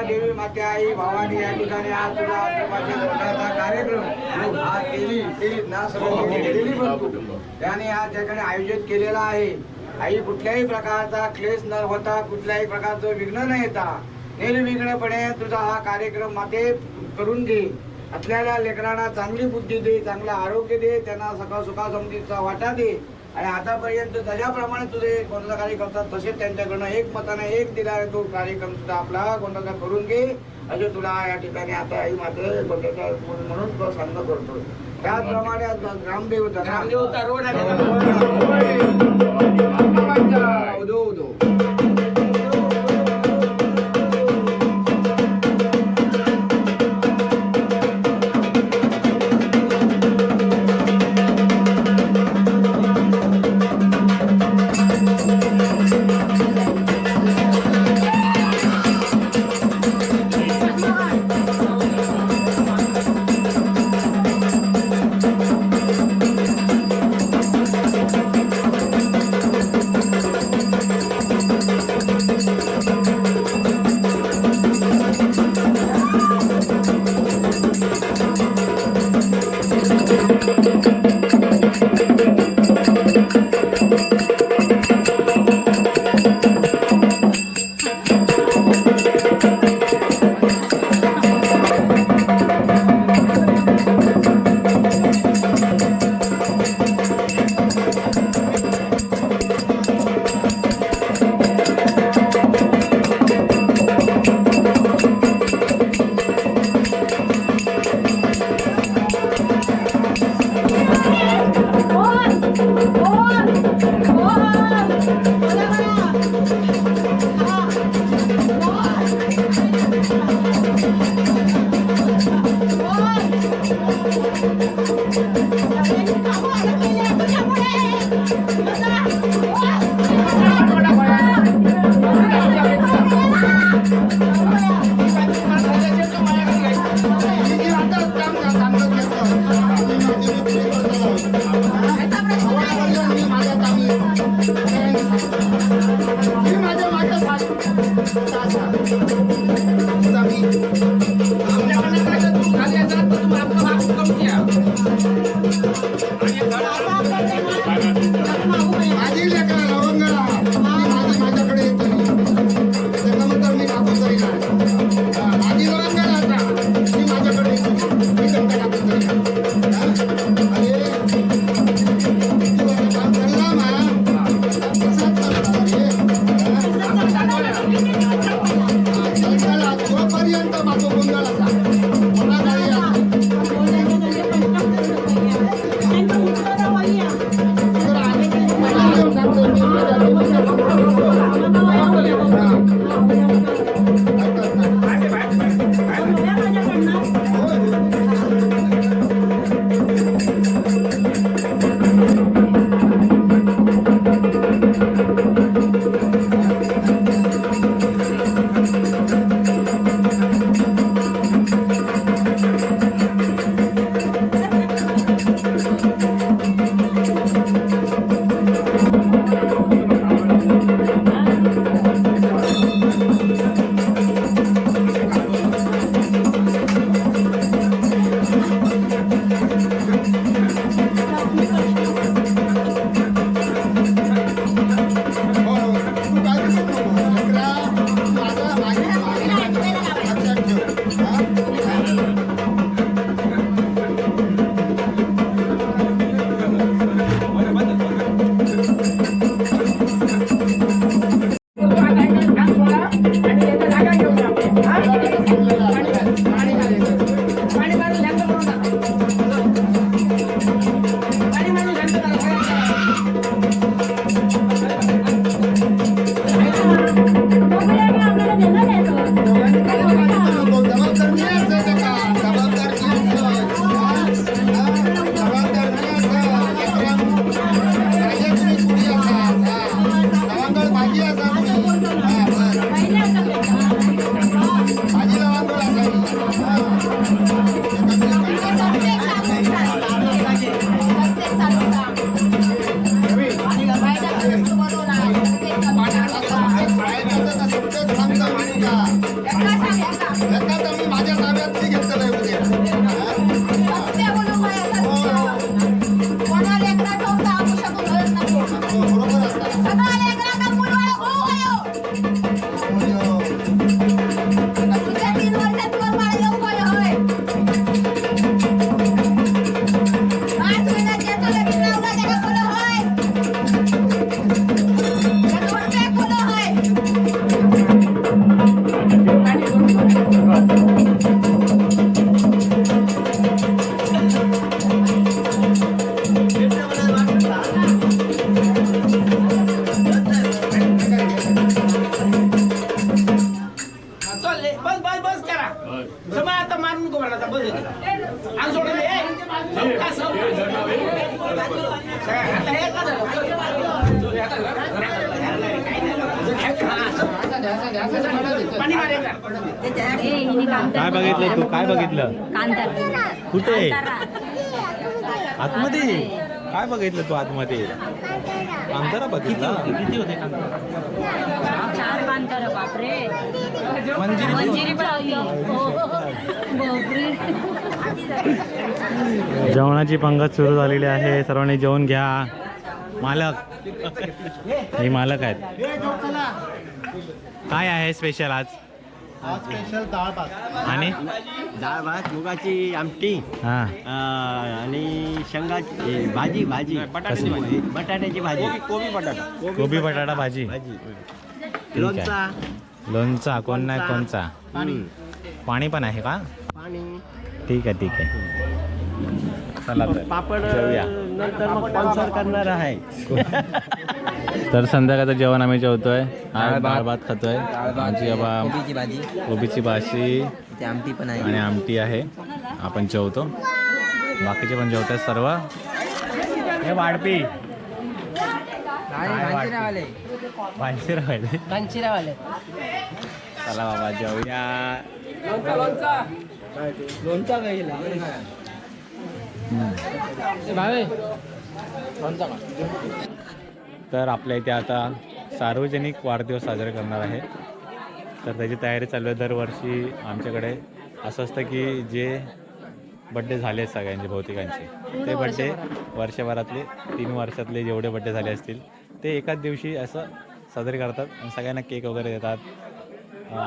देवी माते आई भवानी या ठिकाणी आज तुला कार्यक्रम त्याने आज ठिकाणी आयोजित केलेला आहे. आई कुठल्याही प्रकारचा क्लेश न होता कुठल्याही प्रकारचं विघ्न न येता निर्विघ्नपणे तुझा हा कार्यक्रम माते करून घे. आपल्याला लेकरांना चांगली बुद्धी दे, चांगलं आरोग्य दे, त्यांना सकाळ सुखा समृद्धीचा वाटा दे आणि आतापर्यंत ज्याप्रमाणे तुझे कोणता कार्य करतात तसेच त्यांच्याकडनं एक मताने एक दिला तो कार्यक्रम सुद्धा आपला कोणता करून घे असे तुला या ठिकाणी आता आई मात्र म्हणून तो सांग करतो. त्याचप्रमाणे रामदेवता रोड काय बघितलं तू? काय बघितलं? कुठे? आतमध्ये? काय बघितलं तू आतमध्ये? कांतारा बघितला? किती होते कांतारा? 4 कांतारा. बापरे. मंजिरी जेवणाची पंगत सुरू झालेली आहे. सर्वांनी जेवण घ्या. मालक, हे मालक आहेत. काय आहे स्पेशल आज? स्पेशल डाळ भात आणि डाळ भात, मुगाची आमटी हा आणि शेंगाची भाजी कसली? बटाट्याची भाजी, गोबी बटाटा भाजी. लोणचा, लोणचा. कोण नाही कोणचा? पाणी पण आहे का? पाणी, ठीक आहे ठीक आहे. चला तर पापड जेवूया. नंतर मग स्पॉन्सर करणार आहे. तर संध्याकाळचं जेवण आम्ही जेवतोय. डाळ भात खातोय. आमची कोबीची भाजी, कोबीची भाजी ते आमटी पण आहे आणि आमटी आहे. आपण जेवतो. बाकीचे पण जेवतात सर्व. हे वाढपी कांचिरावाले. चला बाबा जेवूया. लोणचा तर आपल्या इथे आता सार्वजनिक वाढदिवस साजरे करणार आहे. तर त्याची तयारी चालू आहे. दरवर्षी आमच्याकडे असं असतं की जे बड्डे झाले आहेत सगळ्यांचे बहुतेकांचे, ते बड्डे वर्षभरातले 3 वर्षातले जेवढे बड्डे झाले असतील ते एकाच दिवशी असं साजरे करतात आणि सगळ्यांना केक वगैरे देतात,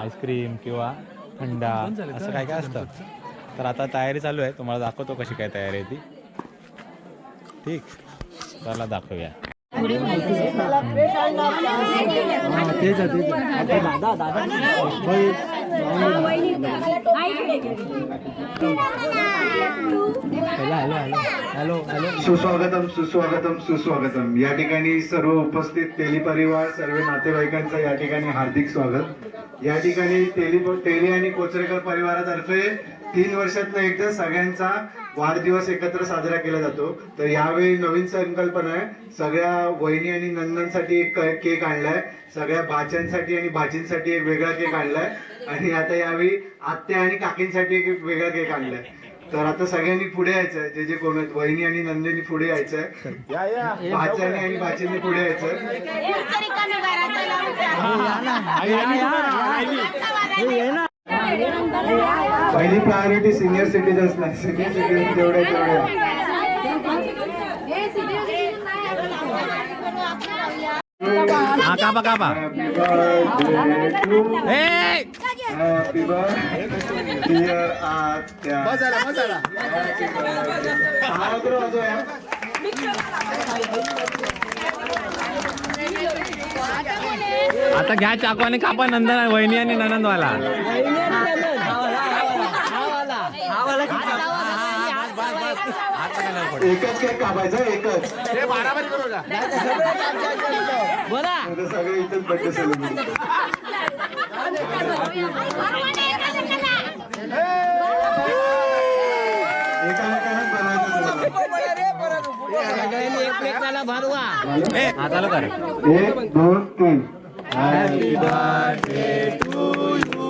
आईस्क्रीम किंवा थंडा असं काय काय असतं. तर आता तयारी चालू आहे. तुम्हाला दाखवतो कशी काय तयारी आहे ती. ठीक, चला दाखवूया. सुस्वागतम सुस्वागतम सुस्वागतम. या ठिकाणी सर्व उपस्थित तेली परिवार, सर्व नातेवाईकांचं या ठिकाणी हार्दिक स्वागत. या ठिकाणी तेली आणि कोचरेकर परिवारातर्फे 3 वर्षातनं एकदा सगळ्यांचा वाढदिवस एकत्र साजरा केला जातो. तर यावेळी नवीन संकल्पना आहे. सगळ्या वहिनी आणि नंदनसाठी एक केक आणलाय, सगळ्या भाच्यांसाठी आणि भाचींसाठी एक वेगळा केक आणलाय आणि आता यावेळी आत्या आणि काकींसाठी एक वेगळा केक आणलाय. तर आता सगळ्यांनी पुढे यायचंय. जे जे कोण आहेत वहिनी आणि नंदिनी पुढे यायचंय, भाच्याने आणि भाचींनी पुढे यायचंय. पहिली प्रायोरिटी सिनियर सिटीजन्स नाही, सिनियर सिटीजन जेवढे हा कापा कापा. हॅपी बर्थडे डिअर आत्या. आता घ्या चाकू आणि कापा. नंदन वहिनी आणि ननंदवाला. एकच केक कापायचा, एकच. सगळे इथेच बर्थडे सेलिब्रेट. हा चालू कर. 1 2 3. Happy birthday to you.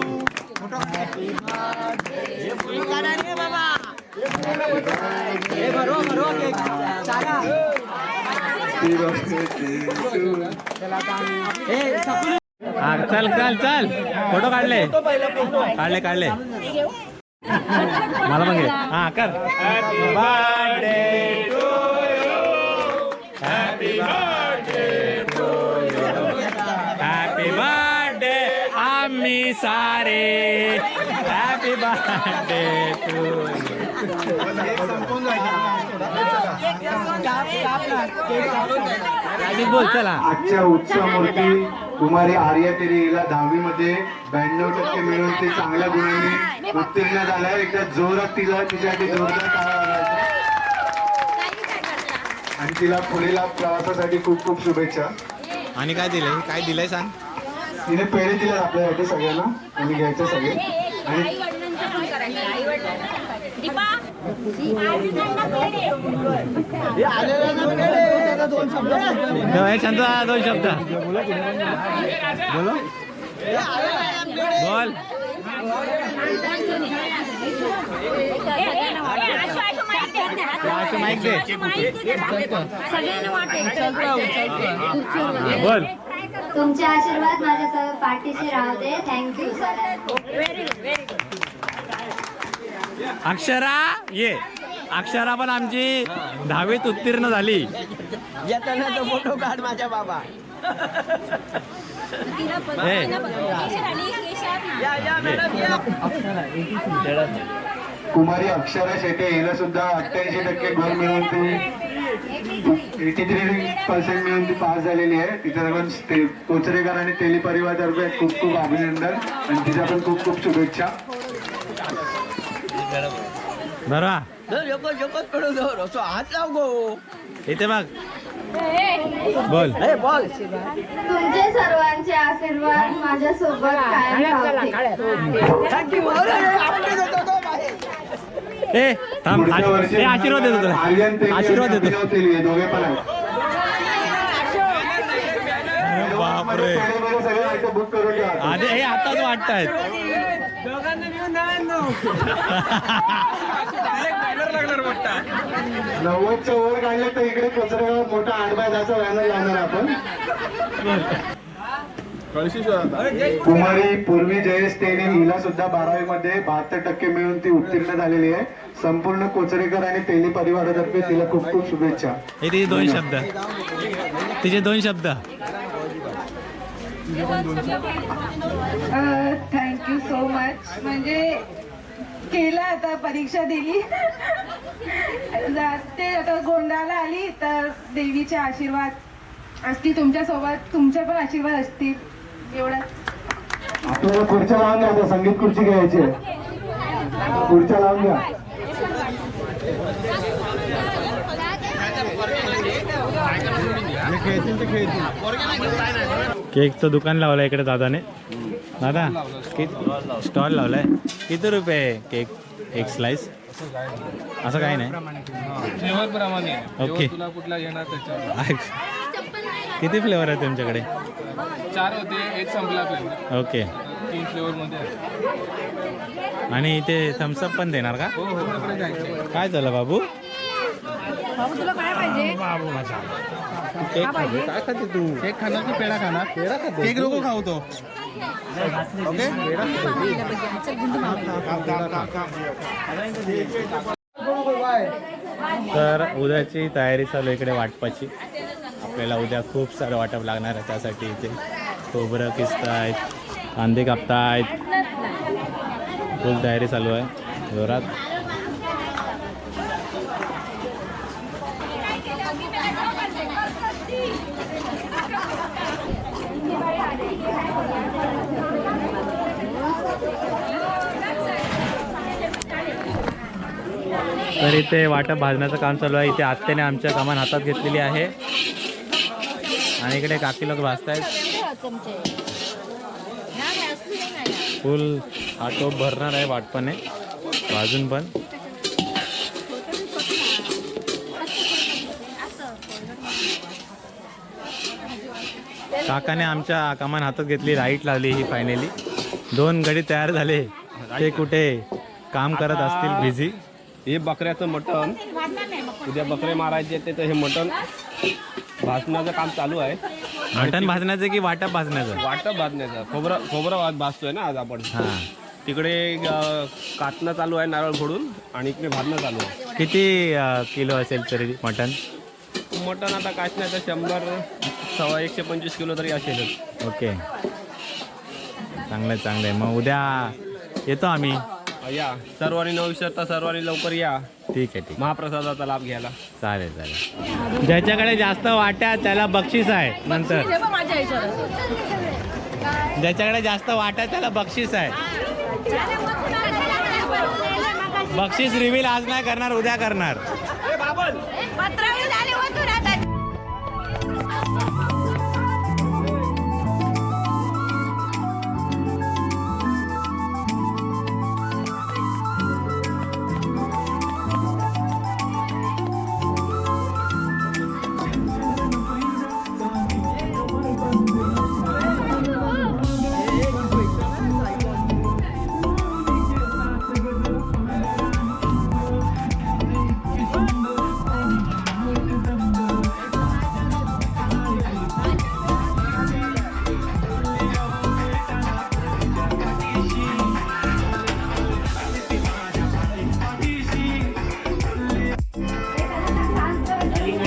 हा चल चल चल. फोटो काढले काढले काढले. मला पण घे. हा कर. Happy birthday to you. Happy birthday to you. Happy birthday आम्ही सारे. Happy birthday to you. बोल चला. आजच्या उत्सव मूर्ती कुमारी आर्या तेरी हिला 10वी मध्ये 92% मिळून ते चांगल्या गुणांनी उत्तीर्ण झाल्या. एकदा जोरात तिला तिच्यासाठी जोरदार टाळ्या वाजवायच्या. आणि तिला पुढील प्रवासासाठी खूप खूप शुभेच्छा. आणि काय दिलंय? काय दिलंय सांग. तिने पेढे दिले आपल्यासाठी सगळ्यांना आणि घ्यायचे सगळे. आणि दीपा शांत 2 शब्द बोलो बोल. माईक दे बोल. तुमचे आशीर्वाद माझ्या पाठीशी राहू दे. Thank you sir. अक्षरा ये. अक्षरा पण आमची 10वीत उत्तीर्ण झाली. येताना तो फोटो काढ माझ्या बाबा. कुमारी अक्षरा शेटे हिला सुद्धा 88% गुण मिळून ती 83% मिळून ती पास झालेली आहे. तिचं पण कोचरेकर आणि तेली परिवारातर्फे खूप खूप अभिनंदन आणि तिच्या पण खूप खूप शुभेच्छा. बरोबर हात लाव गो. इथे बघ बोल. बोल. तुमचे सर्वांचे आशीर्वाद माझ्या सोबत कायम राहतील. ए थांब. पुढच्या वर्षी ए, आशीर्वाद देतो तुला. आर्यन तेली आणि आशीर्वाद देतो. अभिनव तेली हे दोघे पण आहेत. बापरे सगळे आयटम बुक करून ठेवा. आधी हे आताच वाटतायत. नव्वदच्या वर काढले तर इकडे कोचरेगाव मोठा 8x10चा बॅनर लावणार आपण. कुमारी पूर्वी जयेश तेली हिला सुद्धा 12वी मध्ये 72% मिळून ती उत्तीर्ण झालेली आहे. संपूर्ण कोचरेकर आणि तेली परिवारातर्फे तिला खूप खूप शुभेच्छा. हे तिचे 2 शब्द. तिचे 2 शब्द. Thank you so much. म्हणजे केलं आता परीक्षा दिली ते आता गोंडाला आली तर देवीचे आशीर्वाद असतील तुमच्यासोबत. तुमचे पण आशीर्वाद असतील. एवढंच. आपल्याला खुर्च्या लावून द्या. आता संगीत खुर्ची घ्यायची आहे. खुर्च्या लावून द्या. केकचं दुकान लावलं इकडे दादाने. दादा स्टॉल लावलाय. किती रुपये केक एक स्लाइस? असं काही नाही. ओके. किती फ्लेवर आहे तुमच्याकडे? 4 होते, 1 संपला फ्लेवर. ओके. 3 फ्लेवर मध्ये. आणि इथे थम्सअप पण देणार का? हो हो. काय झालं बाबू? तुला काय पाहिजे? केक खाते. काय खाते तू? केक खाणार की पेढा खाणार? पेढा खाते. केक नको खाऊ तो. ओके. तर उद्याची तयारी चालू इकडे वाटपाची. आपल्याला उद्या खूप सारं वाटप लागणार आहे. त्यासाठी इथे खोबरं किसतायत, कांदे कापतायत. फुल तयारी चालू आहे जोरात. तर इथे वाटप भाजण्याचं काम चालू आहे. इथे आत्याने आमच्या कमान हातात घेतलेली आहे आणि इकडे काकी लोक भाजतायत. फुल हा टोप भरणार आहे वाटपाने भाजून पण. काकाने आमच्या कमान हातात घेतली, राईट लावली ही फायनली. 2 गडी तयार झाले. ते कुठे काम करत असतील बिझी. हे बकऱ्याचं मटण उद्या बकरे मारायचे ते, तर हे मटण भाजण्याचं काम चालू आहे. मटण भाजण्याचं की वाटप भाजण्याचं? वाटप भाजण्याचं. खोबरं भाजतोय ना आज आपण. हां. तिकडे कातणं चालू आहे नारळ फोडून आणि इकडे भाजणं चालू आहे. किती किलो असेल तरी मटण? मटण आता काहीच नाही तर 100 सव्वा 125 किलो तरी असेलच. ओके. चांगलं आहे चांगलं आहे. मग उद्या येतो आम्ही. या सर्वांनी न विसरता सर्वांनी लवकर या. ठीक आहे ठीक. महाप्रसादाचा लाभ घ्यायला. चालेल चालेल. ज्याच्याकडे जास्त वाट्या त्याला बक्षीस आहे नंतर. ज्याच्याकडे जास्त वाट्या त्याला बक्षीस आहे. बक्षीस रिव्हील आज नाही करणार, उद्या करणार.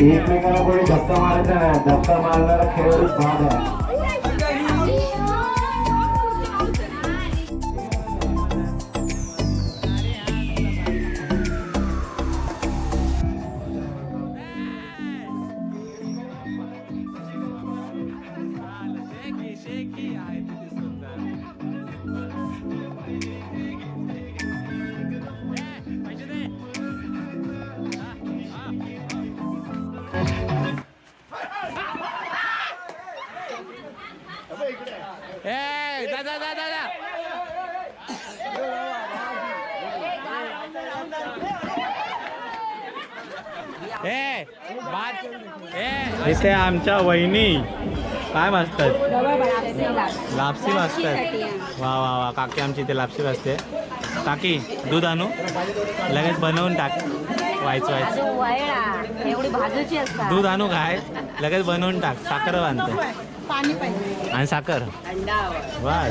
एकमेकाला कोणी धक्का मारायचा नाही, धक्का मारणारा खेळाडू बाद आहे. इथे आमच्या वहिनी काय भाजतात, लापसी भाजतात. वा वा वा, काकी आमची इथे लापसी भाजते. काकी दूध आणू, लगेच बनवून टाक. व्हायचं एवढी भाजूची असतात. दूध आणू काय, लगेच बनवून टाक. साखर बांधते पाणी पाहिजे. आणि साखर वा.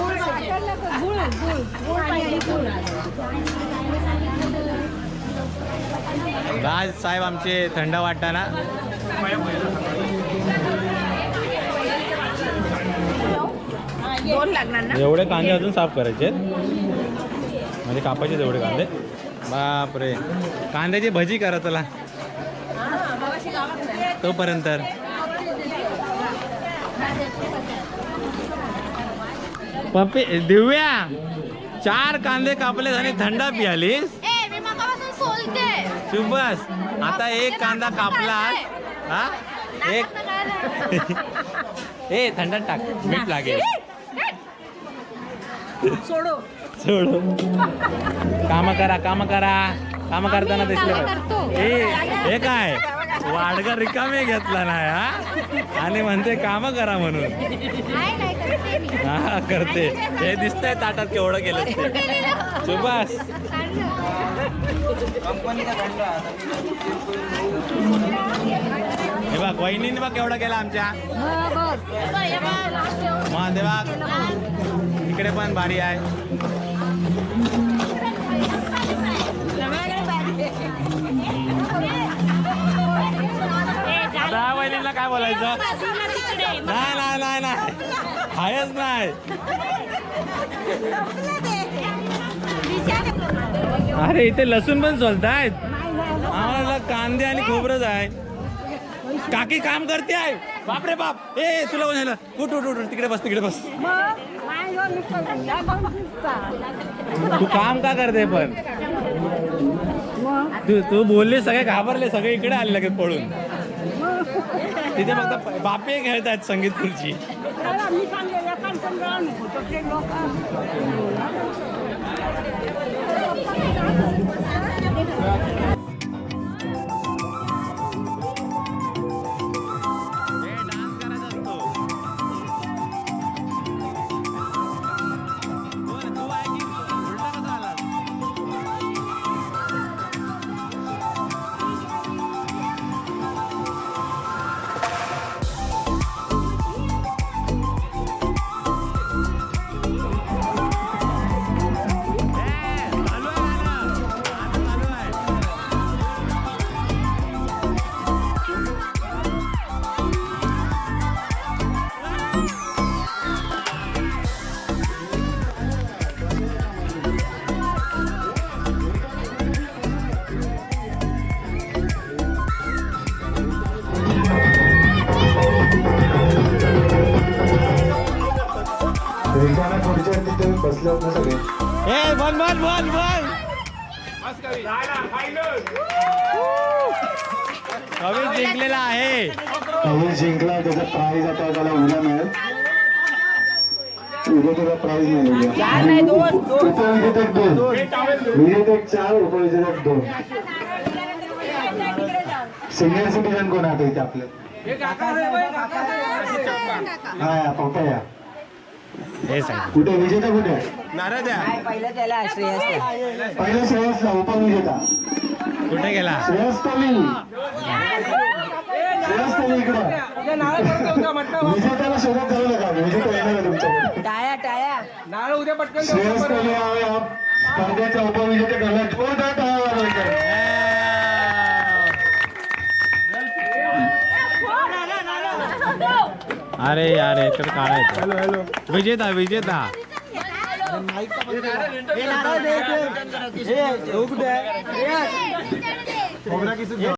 राज साहेब आमचे थंड वाटताना दोन लागणार ना. एवढे कांदे अजून साफ करायचे म्हणजे कापायचे एवढे कांदे. बापरे, कांद्याची भजी करा चला तोपर्यंत. पप्पी दिव्या 4 कांदे कापले आणि थंडा पियालीस. चुप बस, आता एक कांदा कापला हा, एक ए थंडात टाक, मीठ लागेल. सोडो. सोडू, काम करा काम करा, काम करताना दिसले पाहिजे. हे काय वाडगा रिकामे घेतला नाही हा, आणि म्हणते काम करा म्हणून. हा करते, हे दिसतंय ताटात केवढं केलं ते. सुभाष हे बघ, वहिनीने बघ केवढं केलं आमच्या. मग ते बघ इकडे पण भारी आहे. आता वहिनीला काय बोलायचं. नाही नाही नाही नाही, हायच नाही. अरे इथे लसूण पण सोलतायत, आम्हाला कांदे आणि खोबरंच आहे. काकी काम करते आहे. बापरे बाप, ए तुला कोण झालं, उठ उठ उठ, तिकडे बस तिकडे बस. तू काम का करते पण. तू बोलले, सगळे घाबरले, सगळे इकडे आले लगेच पळून. तिथे फक्त बापे खेळतात संगीत खुर्ची. बसले ना सगळे. ए बोल बोल बोल बोल. कवी जिंकलेला आहे. कवी जिंकला, त्याचा प्राइज आता त्याला उद्या मिळेल. उद्या त्याचा प्राइज मिळेल. उपविजेते 2, विजेते 4, उपविजेते 2. सिनियर सिटीजन कोण आहे इथे आपलं. हा पप्पा हे सांग कुठे विजेता कुठे. पहिलं त्याला श्रेयस, पहिला श्रेयसला उपविजेता कुठे गेला. श्रेयस तली इकडे. विजेत्याला शोधत जाऊ नका, विजेता येणार आहे तुमच्याकडे. टाया टाया नारळ उद्या पटकन. श्रेयस तली स्पर्धेचा उपविजेते ठरला. अरे यार हे तर काय विजेता विजेता